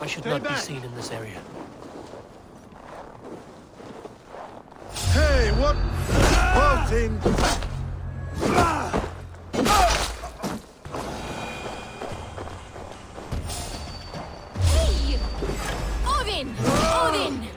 I should not be seen in this area. Hey, what? Bolting! Hey! Odin! Odin!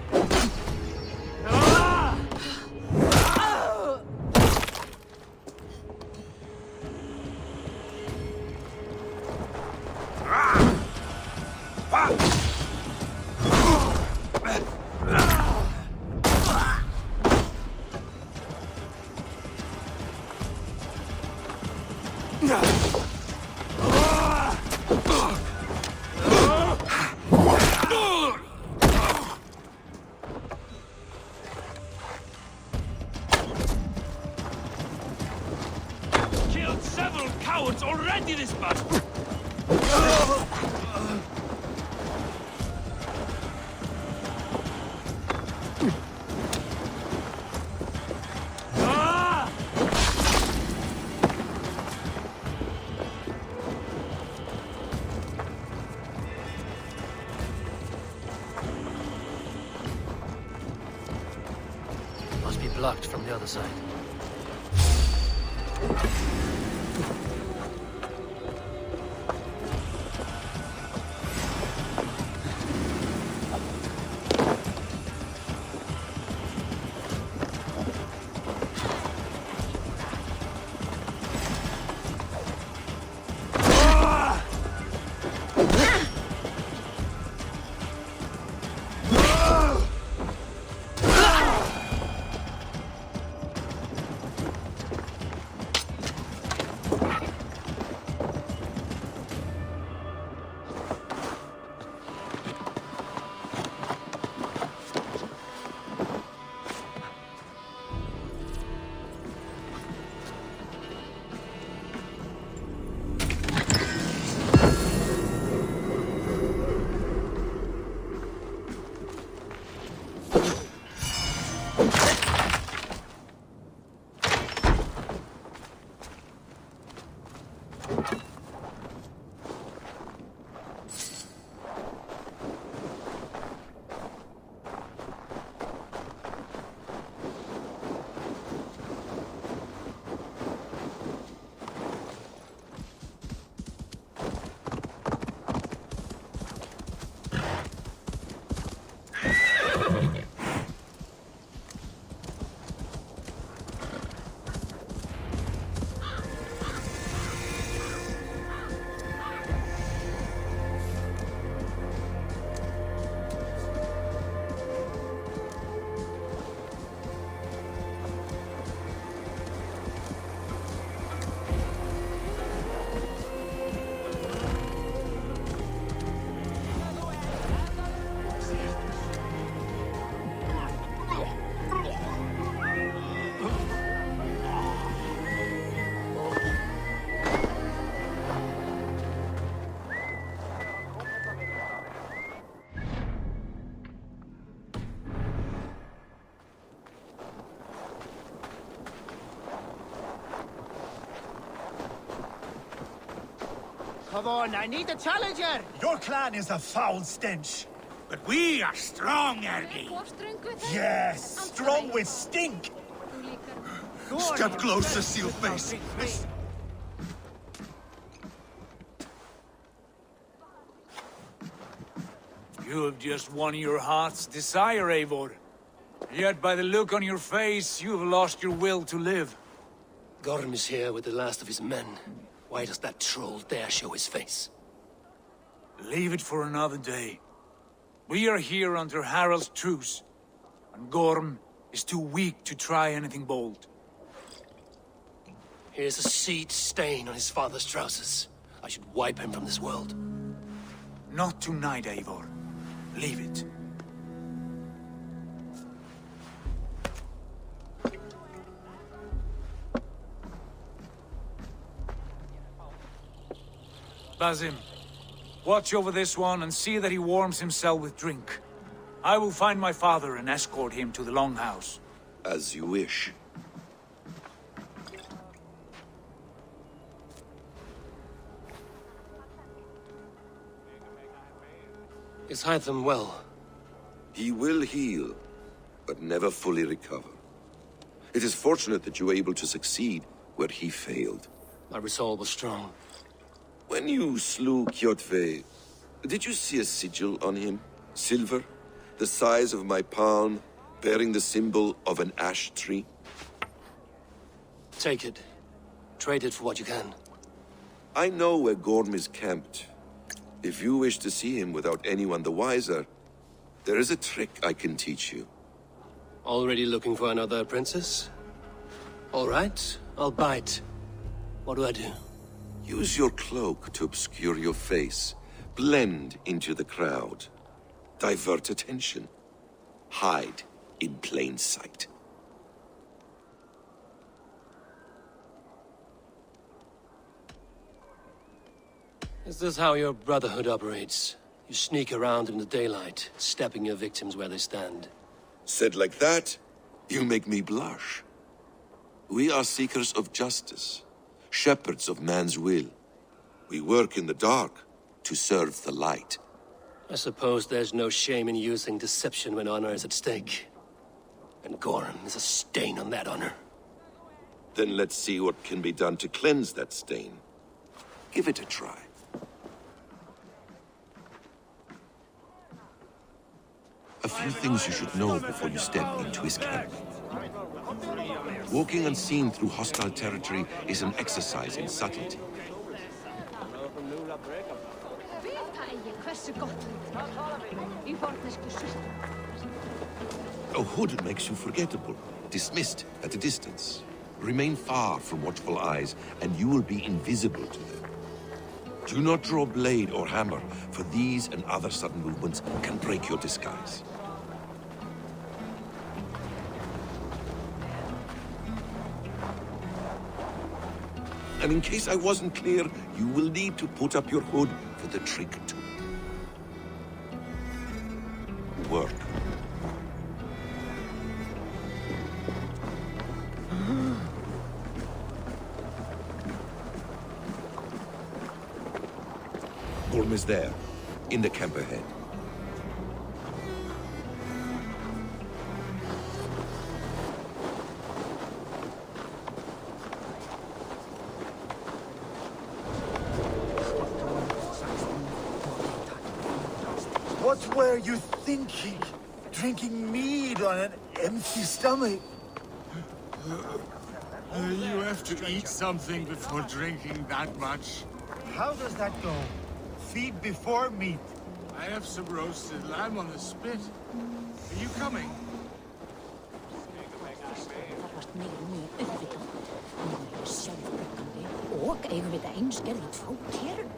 Killed several cowards already this battle. Must be blocked from the other side. Come on, I need a challenger! Your clan is a foul stench. But we are strong, Ergi. Yes, strong with stink. Step closer, Sealface. You have just won your heart's desire, Eivor. Yet by the look on your face, you have lost your will to live. Gorm is here with the last of his men. Why does that troll dare show his face? Leave it for another day. We are here under Harald's truce, and Gorm is too weak to try anything bold. Here's a seed stain on his father's trousers. I should wipe him from this world. Not tonight, Eivor. Leave it. Basim, watch over this one and see that he warms himself with drink. I will find my father and escort him to the Longhouse. As you wish. Is Hytham well? He will heal, but never fully recover. It is fortunate that you were able to succeed where he failed. My resolve was strong. When you slew Kjotve, did you see a sigil on him? Silver? The size of my palm, bearing the symbol of an ash tree? Take it. Trade it for what you can. I know where Gorm is camped. If you wish to see him without anyone the wiser, there is a trick I can teach you. Already looking for another princess? All right, I'll bite. What do I do? Use your cloak to obscure your face. Blend into the crowd. Divert attention. Hide in plain sight. Is this how your Brotherhood operates? You sneak around in the daylight, stepping your victims where they stand. Said like that, you make me blush. We are seekers of justice, shepherds of man's will. We work in the dark to serve the light. I suppose there's no shame in using deception when honor is at stake. And Gorm is a stain on that honor. Then let's see what can be done to cleanse that stain. Give it a try. A few things you should know before you step into his camp. Walking unseen through hostile territory is an exercise in subtlety. A hood makes you forgettable, dismissed at a distance. Remain far from watchful eyes, and you will be invisible to them. Do not draw blade or hammer, for these and other sudden movements can break your disguise. And in case I wasn't clear, you will need to put up your hood for the trick to work. Gorm is there, in the camp ahead. What were you thinking? Drinking mead on an empty stomach? You have to eat something before drinking that much. How does that go? Feed before meat. I have some roasted lamb on the spit. Are you coming? Og eigum við það eins gerði tvá kerur.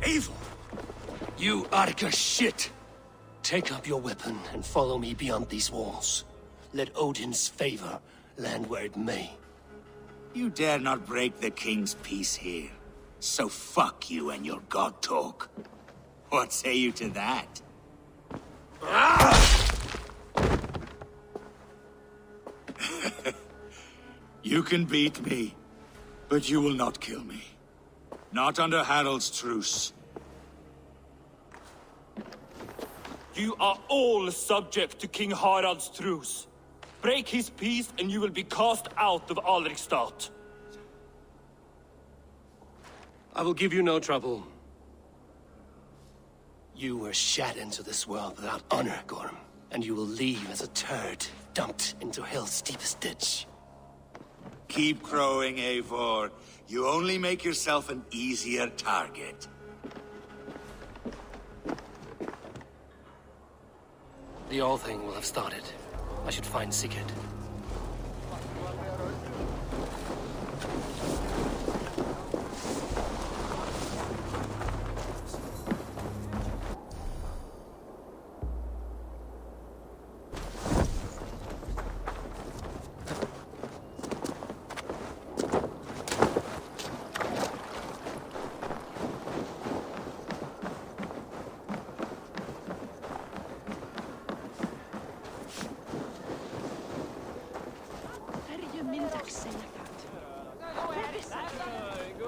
Eivor! You Arca shit! Take up your weapon and follow me beyond these walls. Let Odin's favor land where it may. You dare not break the king's peace here. So fuck you and your god talk. What say you to that? You can beat me, but you will not kill me. Not under Harald's truce. You are all subject to King Harald's truce. Break his peace and you will be cast out of Alrikstad. I will give you no trouble. You were shat into this world without honor, Gorm. And you will leave as a turd, dumped into hell's deepest ditch. Keep crowing, Eivor. You only make yourself an easier target. The All Thing will have started. I should find Sigurd.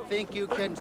Think you can...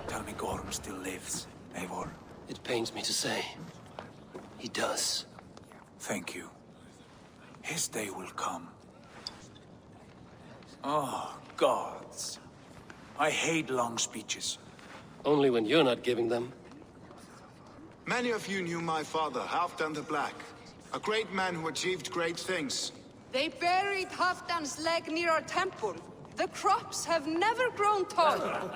Tell me Gorm still lives, Eivor. It pains me to say. He does. Thank you. His day will come. Oh, gods. I hate long speeches. Only when you're not giving them. Many of you knew my father, Halfdan the Black. A great man who achieved great things. They buried Halfdan's leg near our temple. The crops have never grown taller.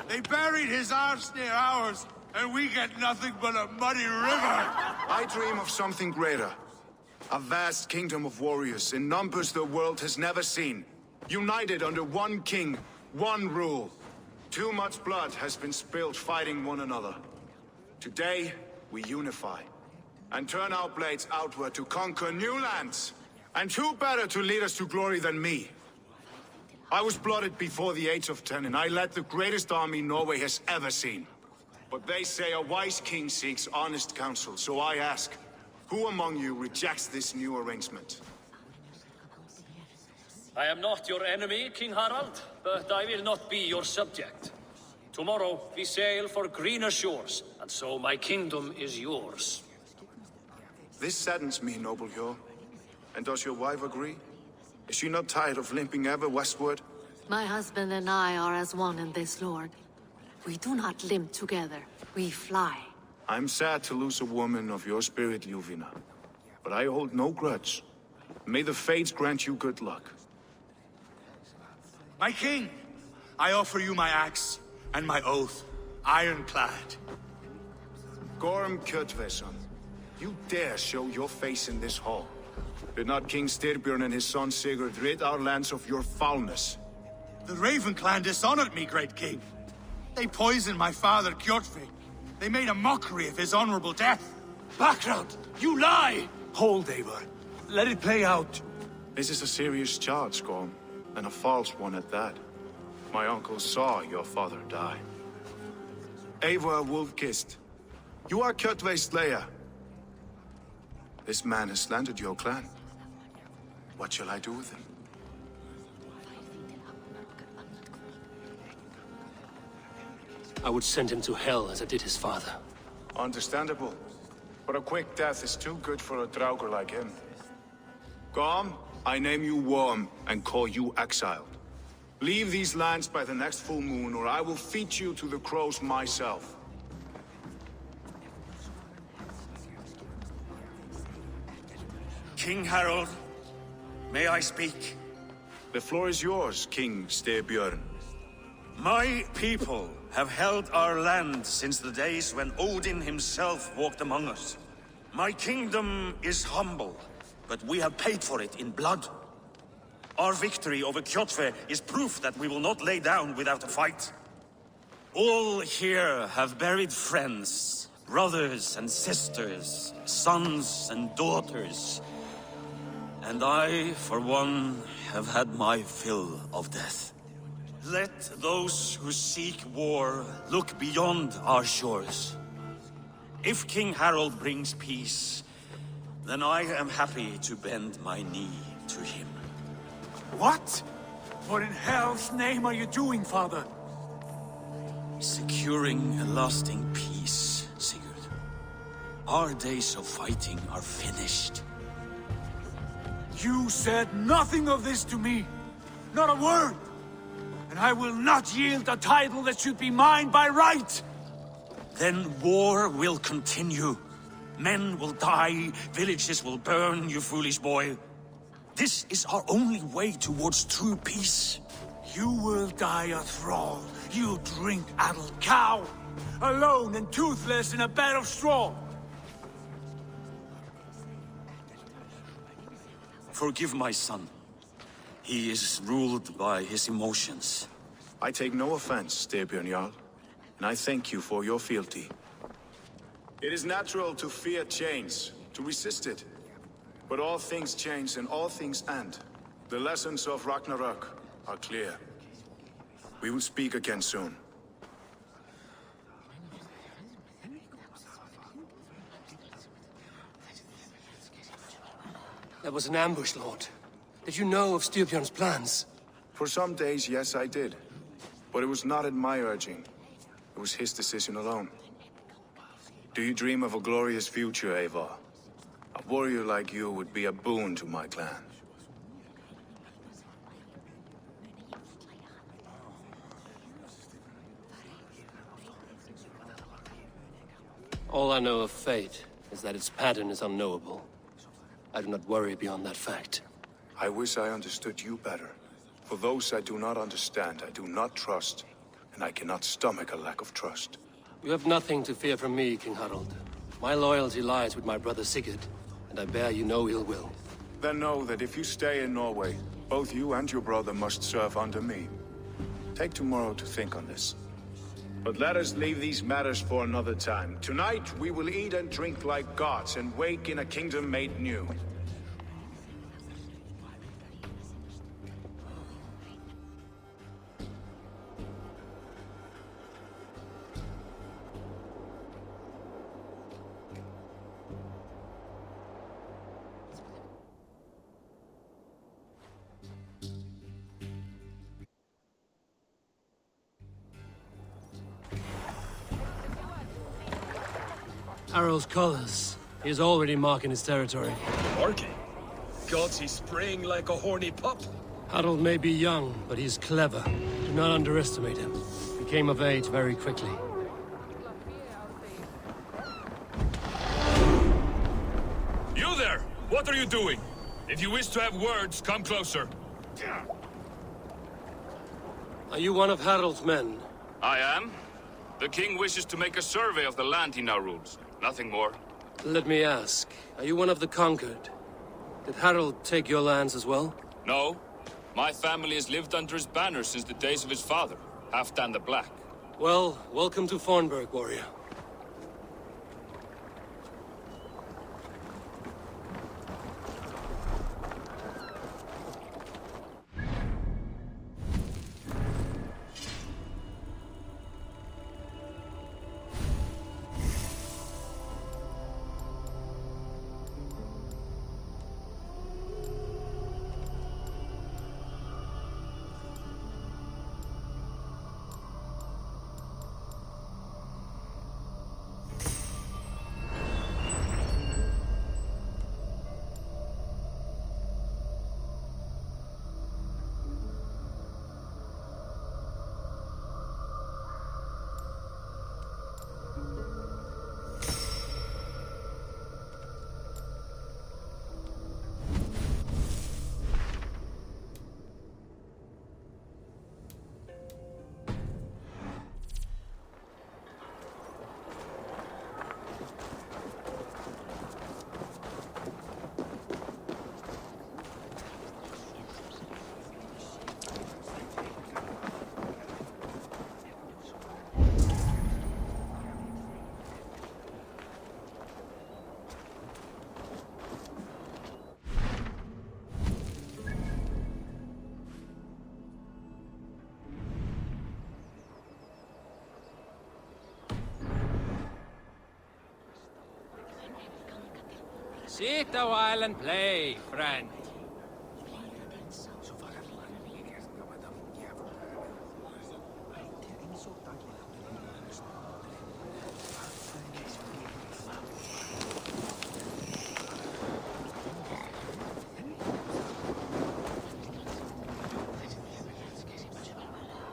They buried his arse near ours, and we get nothing but a muddy river. I dream of something greater. A vast kingdom of warriors in numbers the world has never seen. United under one king, one rule. Too much blood has been spilled fighting one another. Today, we unify. And turn our blades outward to conquer new lands. And who better to lead us to glory than me? I was blooded before the age of 10, and I led the greatest army Norway has ever seen. But they say a wise king seeks honest counsel, so I ask, who among you rejects this new arrangement? I am not your enemy, King Harald, but I will not be your subject. Tomorrow we sail for greener shores, and so my kingdom is yours. This saddens me, noble Hjor. And does your wife agree? Is she not tired of limping ever westward? My husband and I are as one in this, Lord. We do not limp together, we fly. I'm sad to lose a woman of your spirit, Ljuvina. But I hold no grudge. May the fates grant you good luck. My king, I offer you my axe and my oath, ironclad. Gorm Kjotveson, you dare show your face in this hall. Did not King Styrbjörn and his son Sigurd rid our lands of your foulness? The Raven clan dishonored me, great king. They poisoned my father, Kjotve. They made a mockery of his honorable death. Background! You lie! Hold, Eivor. Let it play out. This is a serious charge, Gorm, and a false one at that. My uncle saw your father die. Eivor Wolf-Kissed, you are Kjotve's slayer. This man has slandered your clan. What shall I do with him? I would send him to hell as I did his father. Understandable. But a quick death is too good for a Draugr like him. Gorm, I name you Worm and call you exiled. Leave these lands by the next full moon, or I will feed you to the crows myself. King Harald, may I speak? The floor is yours, King Styrbjörn. My people have held our land since the days when Odin himself walked among us. My kingdom is humble, but we have paid for it in blood. Our victory over Kjotve is proof that we will not lay down without a fight. All here have buried friends, brothers and sisters, sons and daughters. And I, for one, have had my fill of death. Let those who seek war look beyond our shores. If King Harald brings peace, then I am happy to bend my knee to him. What? What in hell's name are you doing, father? Securing a lasting peace, Sigurd. Our days of fighting are finished. You said nothing of this to me. Not a word. And I will not yield a title that should be mine by right. Then war will continue. Men will die, villages will burn, you foolish boy. This is our only way towards true peace. You will die a thrall. You drink-addled cow. Alone and toothless in a bed of straw. Forgive my son. He is ruled by his emotions. I take no offense, Styrbjörn Jarl, and I thank you for your fealty. It is natural to fear change, to resist it. But all things change and all things end. The lessons of Ragnarok are clear. We will speak again soon. That was an ambush, Lord. Did you know of Styrbjörn's plans? For some days, yes, I did. But it was not at my urging. It was his decision alone. Do you dream of a glorious future, Eivor? A warrior like you would be a boon to my clan. All I know of fate is that its pattern is unknowable. I do not worry beyond that fact. I wish I understood you better. For those I do not understand, I do not trust, and I cannot stomach a lack of trust. You have nothing to fear from me, King Harald. My loyalty lies with my brother Sigurd, and I bear you no ill will. Then know that if you stay in Norway, both you and your brother must serve under me. Take tomorrow to think on this. But let us leave these matters for another time. Tonight, we will eat and drink like gods and wake in a kingdom made new. Harald's colors. He is already marking his territory. Marking? Gods, he's spraying like a horny pup. Harald may be young, but he's clever. Do not underestimate him. He came of age very quickly. You there! What are you doing? If you wish to have words, come closer. Are you one of Harald's men? I am. The king wishes to make a survey of the land he now rules. Nothing more. Let me ask, are you one of the conquered? Did Harald take your lands as well? No. My family has lived under his banner since the days of his father, Halfdan the Black. Well, welcome to Fornburg, warrior. Sit a while and play, friend.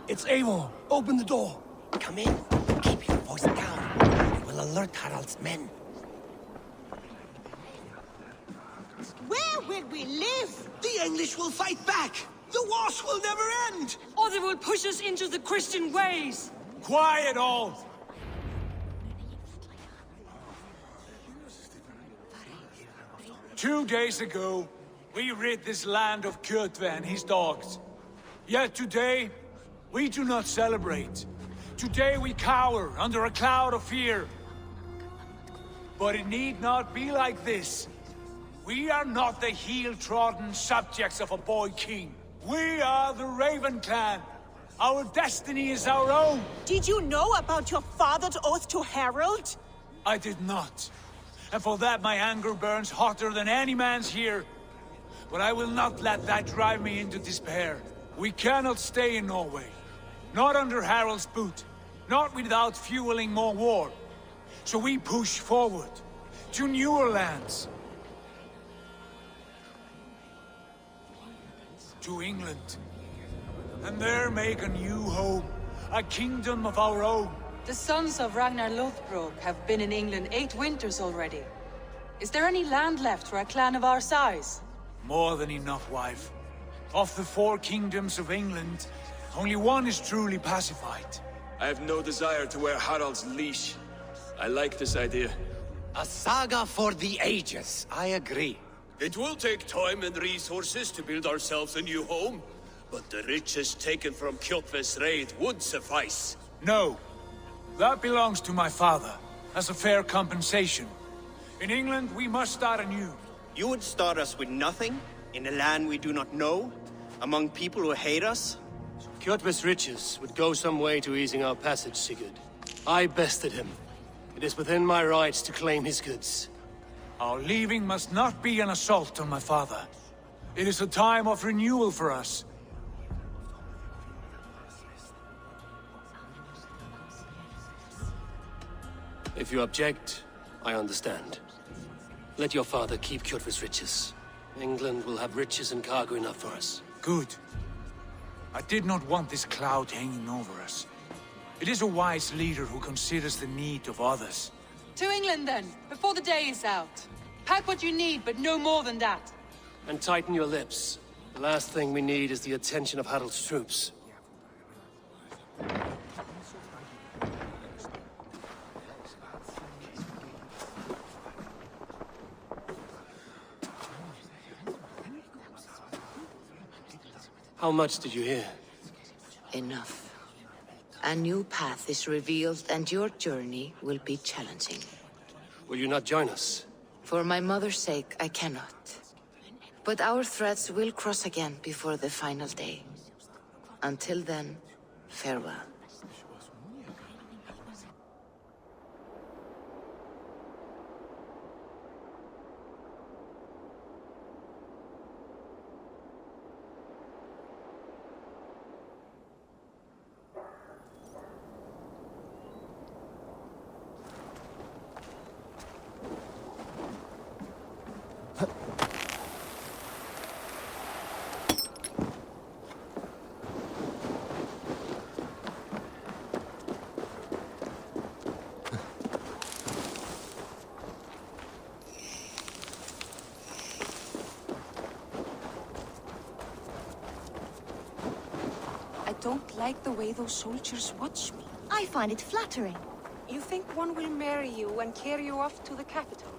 It's Eivor. Open the door. Come in. Keep your voice down. We will alert Harald's men. Where will we live? The English will fight back! The wars will never end! Or they will push us into the Christian ways! Quiet all! 2 days ago, we rid this land of Kjotve and his dogs. Yet today, we do not celebrate. Today we cower under a cloud of fear. But it need not be like this. We are not the heel-trodden subjects of a boy king. We are the Raven clan. Our destiny is our own. Did you know about your father's oath to Harald? I did not. And for that my anger burns hotter than any man's here. But I will not let that drive me into despair. We cannot stay in Norway. Not under Harald's boot. Not without fueling more war. So we push forward to newer lands. To England. And there make a new home. A kingdom of our own. The sons of Ragnar Lothbrok have been in England 8 winters already. Is there any land left for a clan of our size? More than enough, wife. Of the 4 kingdoms of England, only one is truly pacified. I have no desire to wear Harald's leash. I like this idea. A saga for the ages, I agree. It will take time and resources to build ourselves a new home, but the riches taken from Kjotve's raid would suffice. No. That belongs to my father, as a fair compensation. In England, we must start anew. You would start us with nothing? In a land we do not know? Among people who hate us? Kjotve's riches would go some way to easing our passage, Sigurd. I bested him. It is within my rights to claim his goods. Our leaving must not be an assault on my father. It is a time of renewal for us. If you object, I understand. Let your father keep Kjotve's riches. England will have riches and cargo enough for us. Good. I did not want this cloud hanging over us. It is a wise leader who considers the need of others. To England then, before the day is out. Pack what you need, but no more than that. And tighten your lips. The last thing we need is the attention of Harald's troops. How much did you hear? Enough. A new path is revealed, and your journey will be challenging. Will you not join us? For my mother's sake, I cannot. But our threads will cross again before the final day. Until then, farewell. I don't like the way those soldiers watch me. I find it flattering. You think one will marry you and carry you off to the capital?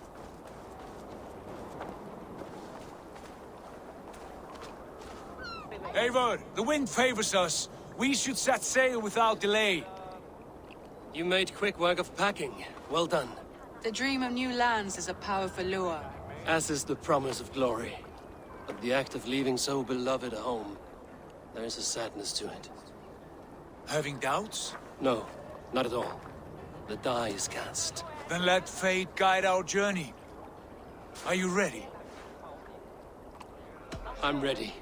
Eivor, the wind favors us. We should set sail without delay. You made quick work of packing. Well done. The dream of new lands is a powerful lure. As is the promise of glory. But the act of leaving so beloved a home, there is a sadness to it. Having doubts? No, not at all. The die is cast. Then let fate guide our journey. Are you ready? I'm ready.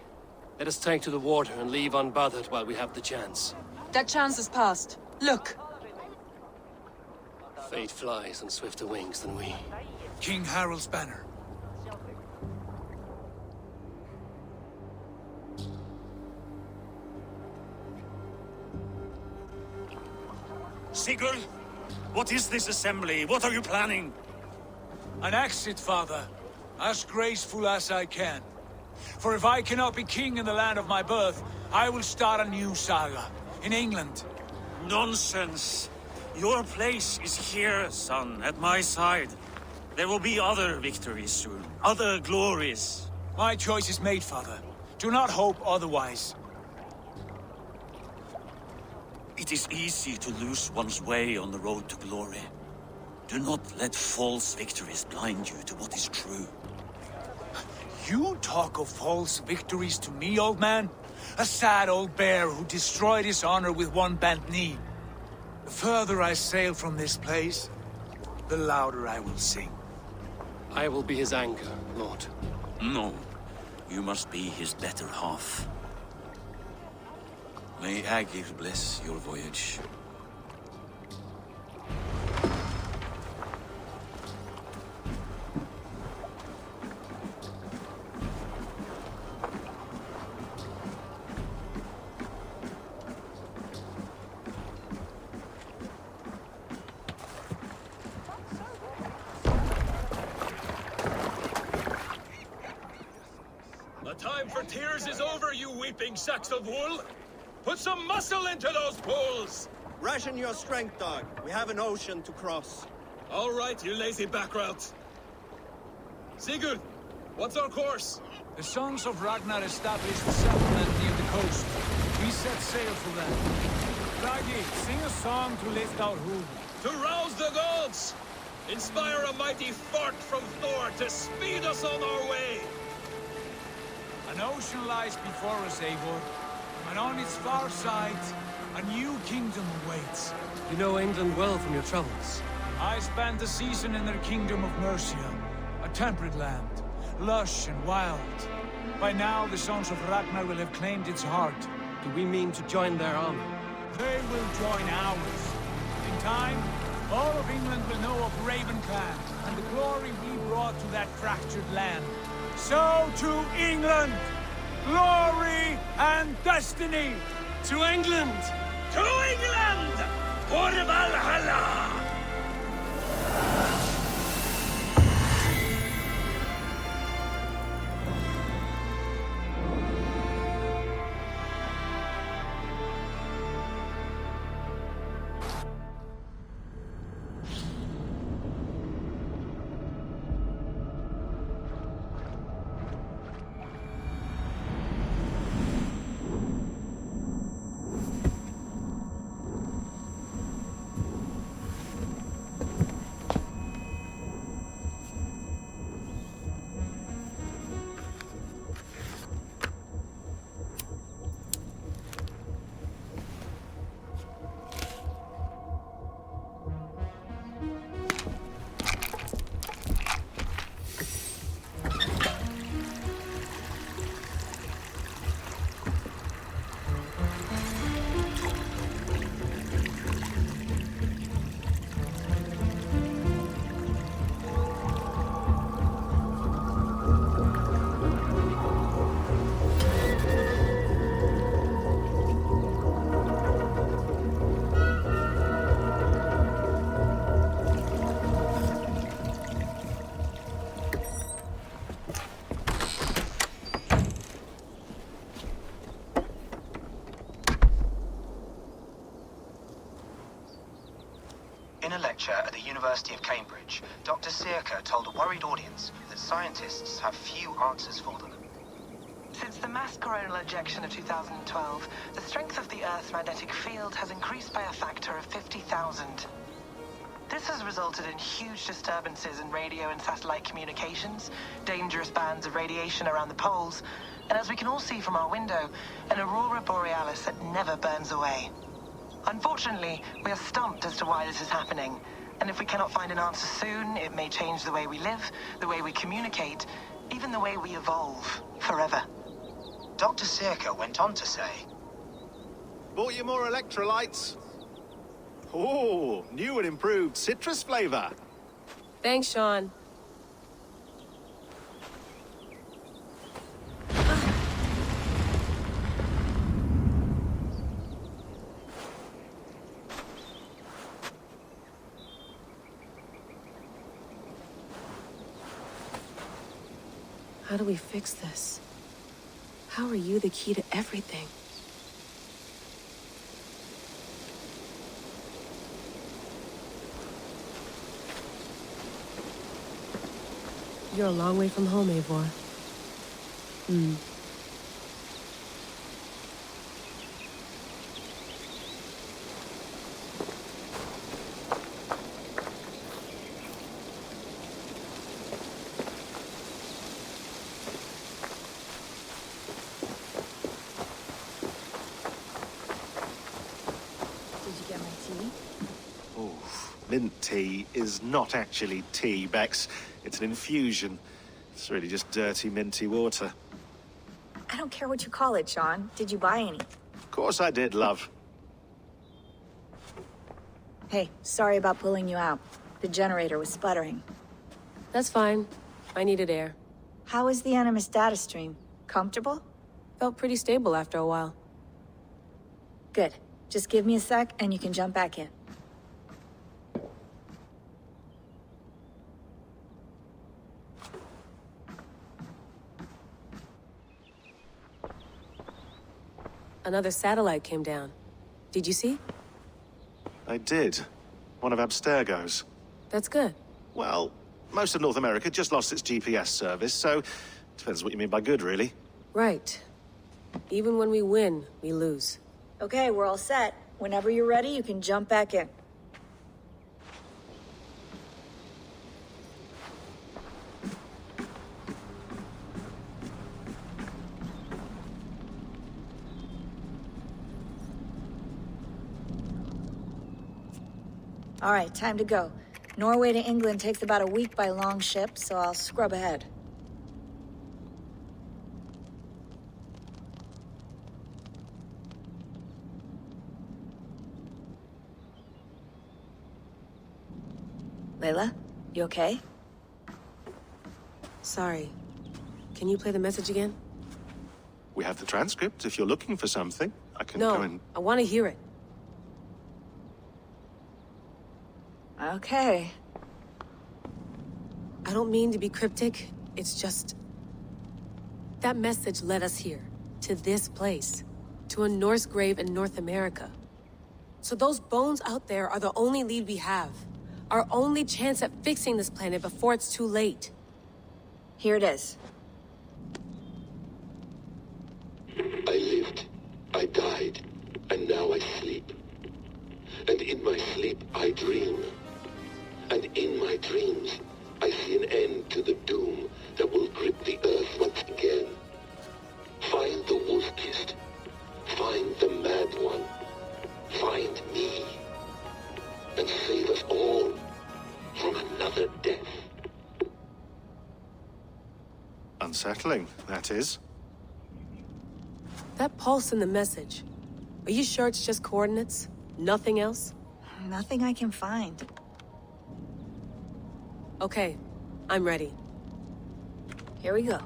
Let us tank to the water and leave unbothered while we have the chance. That chance has passed. Look! Fate flies on swifter wings than we. King Harald's banner. Sigurd, what is this assembly? What are you planning? An exit, father. As graceful as I can. For if I cannot be king in the land of my birth, I will start a new saga. In England. Nonsense. Your place is here, son, at my side. There will be other victories soon. Other glories. My choice is made, father. Do not hope otherwise. It is easy to lose one's way on the road to glory. Do not let false victories blind you to what is true. You talk of false victories to me, old man? A sad old bear who destroyed his honor with one bent knee. The further I sail from this place, the louder I will sing. I will be his anchor, Lord. No. You must be his better half. May Agir bless your voyage. The time for tears is over, you weeping sacks of wool! Put some muscle into those pulls! Ration your strength, dog. We have an ocean to cross. All right, you lazy backrout. Sigurd, what's our course? The sons of Ragnar established a settlement near the coast. We set sail for them. Ragi, sing a song to lift our hood. To rouse the gods! Inspire a mighty fart from Thor to speed us on our way! An ocean lies before us, Eivor. And on its far side, a new kingdom awaits. You know England well from your travels. I spent a season in their kingdom of Mercia, a temperate land, lush and wild. By now, the sons of Ragnar will have claimed its heart. Do we mean to join their army? They will join ours. In time, all of England will know of Raven Clan and the glory we brought to that fractured land. So to England! Glory and destiny! To England! To England! For Valhalla! In a lecture at the University of Cambridge, Dr. Sirka told a worried audience that scientists have few answers for them. Since the mass coronal ejection of 2012, the strength of the Earth's magnetic field has increased by a factor of 50,000. This has resulted in huge disturbances in radio and satellite communications, dangerous bands of radiation around the poles, and as we can all see from our window, an aurora borealis that never burns away. Unfortunately, we are stumped as to why this is happening, And if we cannot find an answer soon, it may change the way we live, the way we communicate, even the way we evolve, forever. Dr. Circa went on to say, Bought you more electrolytes? Oh, new and improved citrus flavor. Thanks, Sean. How do we fix this? How are you the key to everything? You're a long way from home, Eivor. Mint tea is not actually tea, Bex. It's an infusion. It's really just dirty, minty water. I don't care what you call it, Sean. Did you buy any? Of course I did, love. Hey, sorry about pulling you out. The generator was sputtering. That's fine. I needed air. How is the Animus data stream? Comfortable? Felt pretty stable after a while. Good. Just give me a sec and you can jump back in. Another satellite came down. Did you see? I did. One of Abstergo's. That's good. Well, most of North America just lost its GPS service, so depends what you mean by good, really. Right. Even when we win, we lose. Okay, we're all set. Whenever you're ready, you can jump back in. All right, time to go. Norway to England takes about a week by long ship, so I'll scrub ahead. Layla, you okay? Sorry. Can you play the message again? We have the transcript. If you're looking for something, I can go and... No, I want to hear it. Okay. I don't mean to be cryptic. It's just... that message led us here. To this place. To a Norse grave in North America. So those bones out there are the only lead we have. Our only chance at fixing this planet before it's too late. Here it is. I lived, I died, and now I sleep. And in my sleep I dream. And in my dreams, I see an end to the doom that will grip the earth once again. Find the wolf-kissed. Find the mad one. Find me. And save us all from another death. Unsettling, that is. That pulse in the message. Are you sure it's just coordinates? Nothing else? Nothing I can find. Okay, I'm ready. Here we go.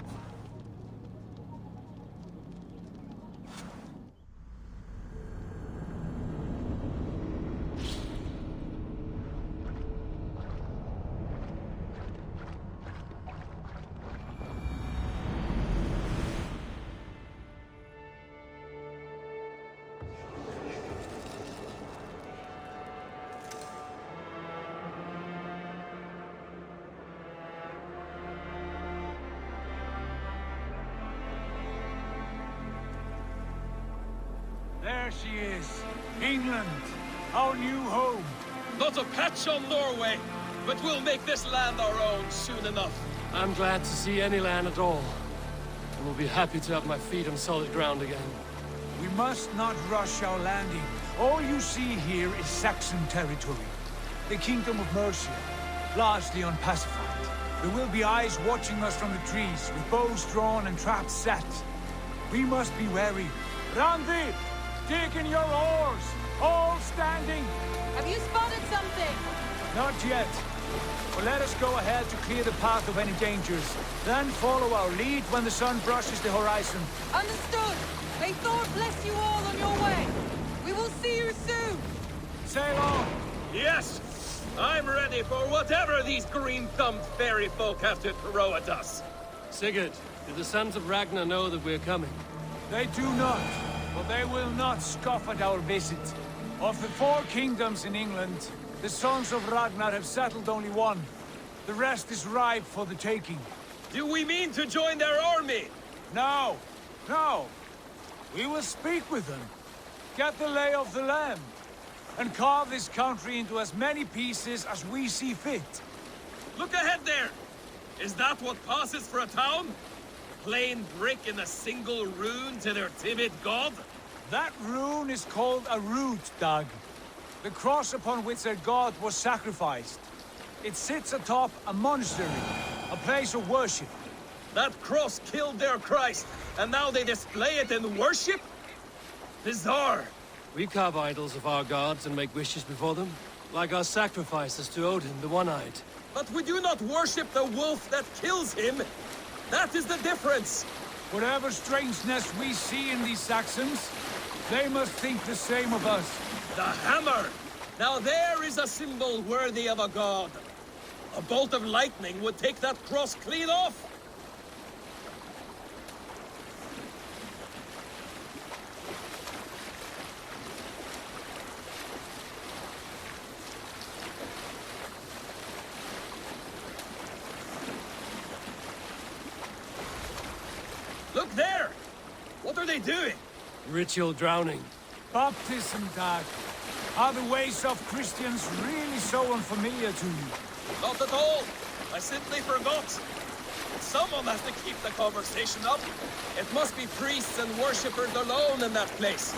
There she is. England, our new home. Not a patch on Norway, but we'll make this land our own soon enough. I'm glad to see any land at all. I will be happy to have my feet on solid ground again. We must not rush our landing. All you see here is Saxon territory. the Kingdom of Mercia, largely unpacified. There will be eyes watching us from the trees, with bows drawn and traps set. We must be wary. Randi! Dig in your oars! All standing! Have you spotted something? Not yet. But let us go ahead to clear the path of any dangers. Then follow our lead when the sun brushes the horizon. Understood! May Thor bless you all on your way! We will see you soon! Sail on! Yes! I'm ready for whatever these green-thumbed fairy folk have to throw at us. Sigurd, do the sons of Ragnar know that we're coming? They do not, but they will not scoff at our visit. Of the 4 kingdoms in England, the sons of Ragnar have settled only one. The rest is ripe for the taking. Do we mean to join their army? No, no. We will speak with them, get the lay of the land, and carve this country into as many pieces as we see fit. Look ahead there! Is that what passes for a town? Plain brick in a single rune to their timid god? That rune is called a root, Dag. The cross upon which their god was sacrificed. It sits atop a monastery, a place of worship. That cross killed their Christ, and now they display it in worship? Bizarre. We carve idols of our gods and make wishes before them, like our sacrifices to Odin, the One-Eyed. But we do not worship the wolf that kills him. That is the difference. Whatever strangeness we see in these Saxons, they must think the same of us. The hammer! Now there is a symbol worthy of a god. A bolt of lightning would take that cross clean off. Look there! What are they doing? Ritual drowning. Baptism, Dag. Are the ways of Christians really so unfamiliar to you? Not at all. I simply forgot. Someone has to keep the conversation up. It must be priests and worshippers alone in that place.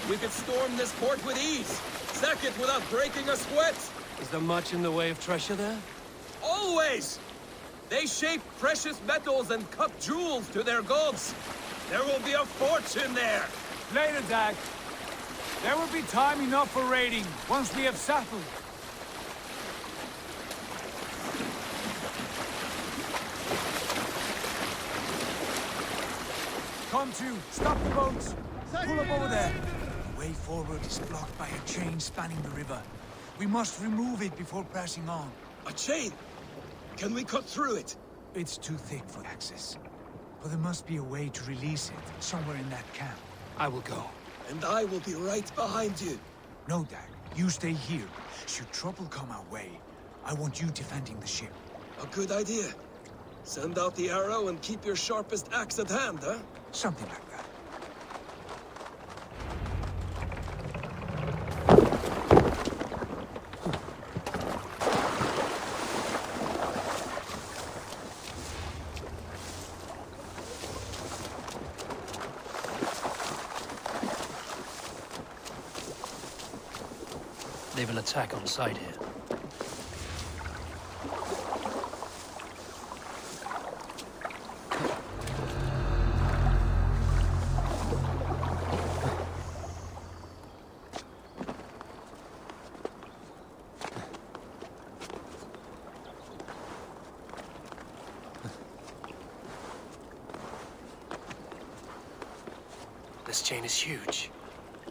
We could storm this port with ease. Sack it without breaking a sweat. Is there much in the way of treasure there? Always! They shape precious metals and cut jewels to their gods. There will be a fortune there. Later, Dag. There will be time enough for raiding, once we have settled. Come to, stop the boats. Pull up over there. The way forward is blocked by a chain spanning the river. We must remove it before pressing on. A chain? Can we cut through it? It's too thick for access. But there must be a way to release it, somewhere in that camp. I will go. And I will be right behind you. No, Dag. You stay here. Should trouble come our way, I want you defending the ship. A good idea. Send out the arrow and keep your sharpest axe at hand, huh? Something like that. They will attack on sight here. This chain is huge,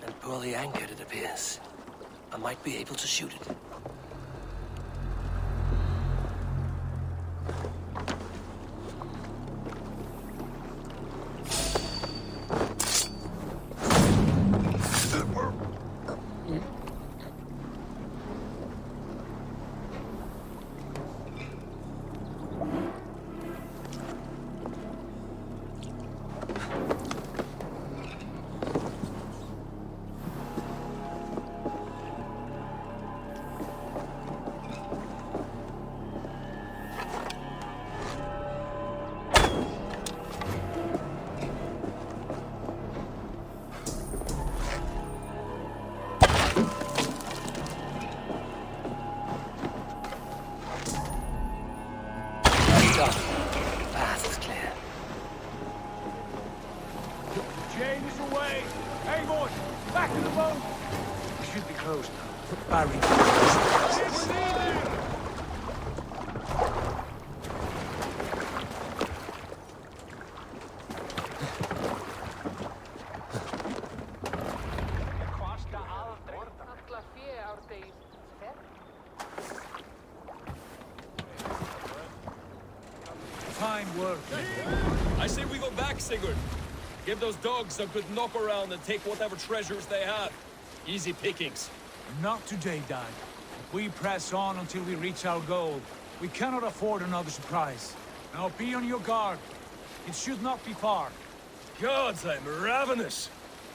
and poorly anchored, it appears. I might be able to shoot it. Done. Path is clear. Jane is away! Eivor! Back to the boat! We should be close now. Barry. Fine work. I say we go back, Sigurd. Give those dogs a good knock around and take whatever treasures they have. Easy pickings. Not today, Dad. We press on until we reach our goal. We cannot afford another surprise. Now be on your guard. It should not be far. Gods, I'm ravenous.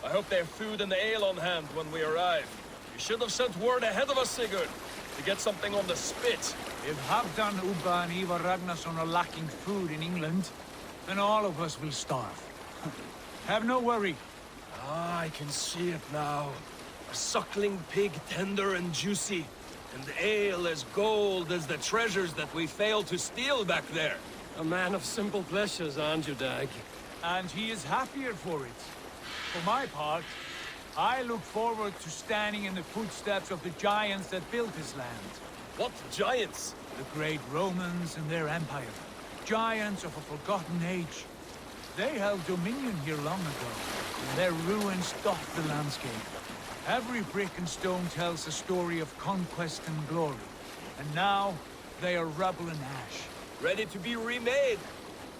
I hope they have food and ale on hand when we arrive. You should have sent word ahead of us, Sigurd, to get something on the spit. If Halfdan, Ubba and Eivor Ragnarsson are lacking food in England, then all of us will starve. Have no worry. Ah, I can see it now. A suckling pig, tender and juicy. And ale as gold as the treasures that we failed to steal back there. A man of simple pleasures, aren't you, Dag? And he is happier for it. For my part, I look forward to standing in the footsteps of the giants that built this land. What giants? The great Romans and their empire. Giants of a forgotten age. They held dominion here long ago, and their ruins dot the landscape. Every brick and stone tells a story of conquest and glory. And now, they are rubble and ash. Ready to be remade.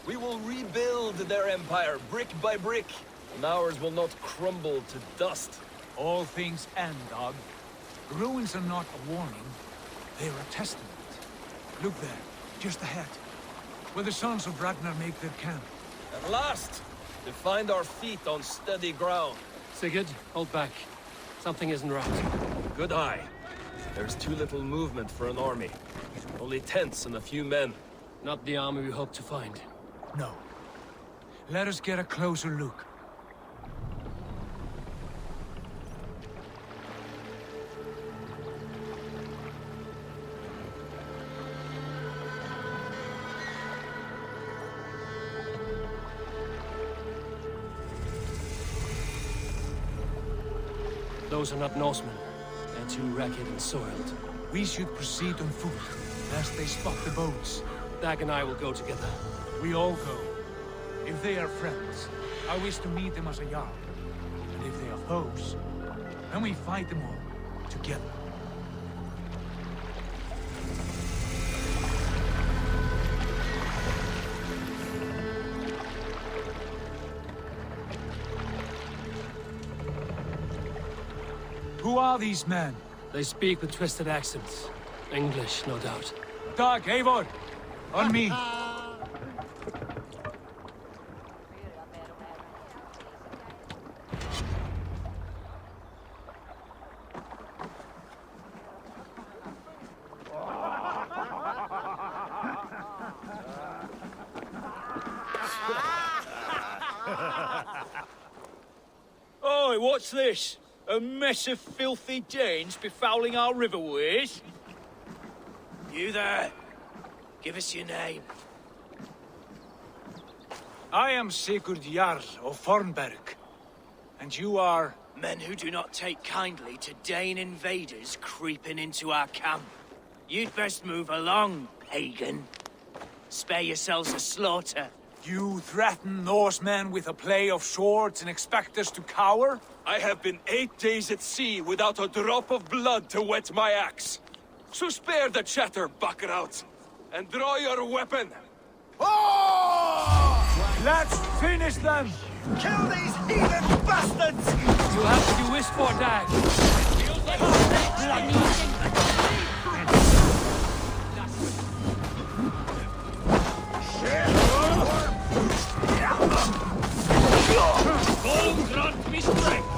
We will rebuild their empire, brick by brick. And ours will not crumble to dust. All things end, Dog. Ruins are not a warning. They are a testament. Look there, just ahead. Where the sons of Ragnar make their camp. At last! To find our feet on steady ground. Sigurd, hold back. Something isn't right. Good eye. There's too little movement for an army. Only tents and a few men. Not the army we hope to find. No. Let us get a closer look. Those are not Norsemen. They're too ragged and soiled. We should proceed on foot, lest they spot the boats. Dag and I will go together. We all go. If they are friends, I wish to meet them as a Jarl. And if they are foes, then we fight them all, together. Who are these men? They speak with twisted accents. English, no doubt. Dag, Eivor! On me! Oi, what's this? A mess of filthy Danes befouling our riverways? You there. Give us your name. I am Sigurd Jarl of Fornberg. And you are... Men who do not take kindly to Dane invaders creeping into our camp. You'd best move along, pagan. Spare yourselves a slaughter. You threaten Norsemen with a play of swords and expect us to cower? I have been 8 days at sea without a drop of blood to wet my axe. So spare the chatter, Buckerout, and draw your weapon. Oh! Let's finish them! Kill these heathen bastards! You'll have to do wish for, Dag. Golem grant me strength!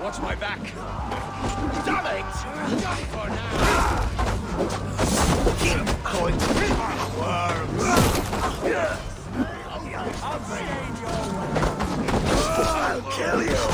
Watch my back. Damn it! Done for now! Keep going! Worms! I'll kill you!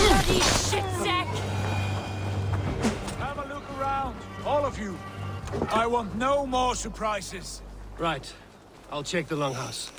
Bloody shitsack! Have a look around, all of you. I want no more surprises. Right. I'll check the longhouse.